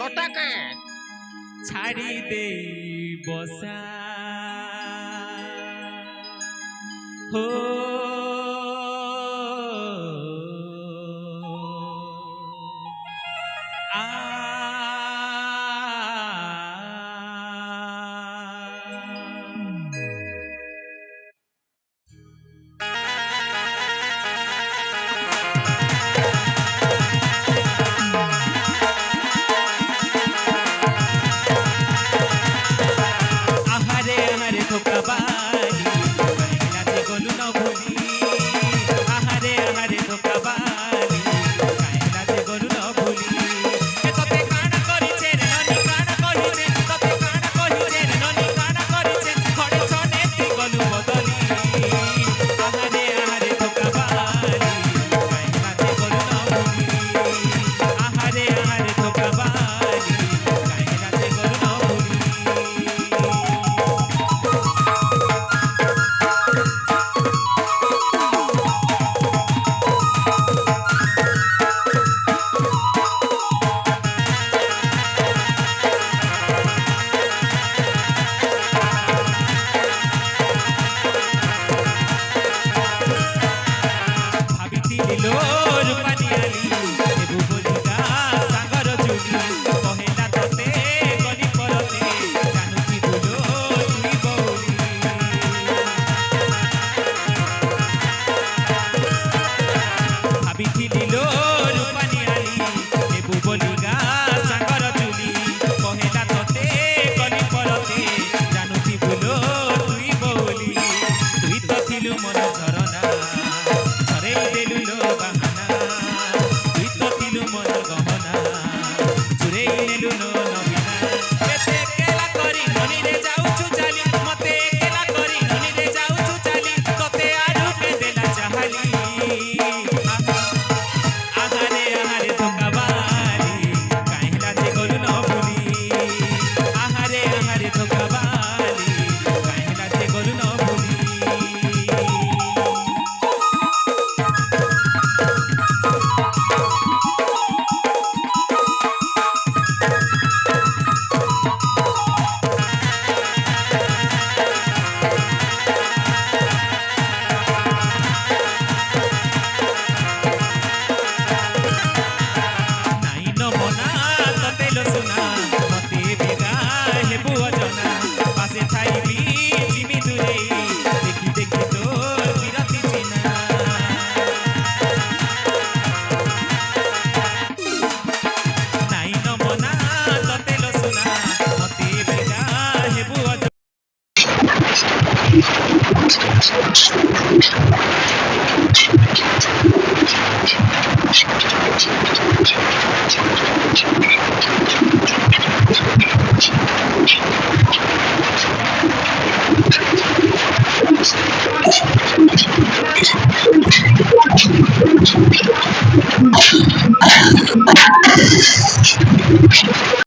হঠাকে ছাড়ি দে বসা হো আ আহারে আহারে ধোকাবালি কাইলাতে গলু না ভুলি আহারে আহারে ধোকাবালি কাইলাতে গলু না ভুলি এ ততে কানা করিছে রে ননি কানা করিছে ততে কানা করিছে রে ননি কানা করিছে খড়ে ছনে তুই গলু বদলি আহারে আহারে ধোকাবালি কাইলাতে গলু না ভুলি আহারে আহারে ধোকাবালি কাইলাতে গলু না ভুলি ভাবিଥିଲି লো রূপানিয়ালি এবু বলিকা সাগর জুলি কহেলা ততে গলি পরতে জানু কি বুলো তুই বউলি ভাবিଥିଲି লো রূপানিয়ালি এবু বলিকা সাগর জুলি কহেলা ততে গলি পরতে জানু কি বুলো তুই বউলি তুই তো ଥିଲୁ মন ঝরনা ঝরেই দেলু লো বাহানা তুই তো ଥିଲୁ মন গহনা চুরেই নেলু লো নবীনা এতে কেলা করি ননিরে যাউଛୁ চালি মতে কেলা করি ননিরে যাউଛୁ চালি ততে আরু কে দেলা চাহালি আহারে আহারে ধোকাবালি কাহিলাতে গলু ন ভুলি আহারে আহারে ধোকাবালি কাহিলাতে গলু ন ভুলি নাই নমনা ততে লো সুনা মতে বেগা হেবু অজনা পাশে থাইবি জিমি দূরেই দেখি দেখি তোর বিরতি চিনা নাই নমনা ততে লো সুনা মতে বেগা হেবু অজনা Thank you.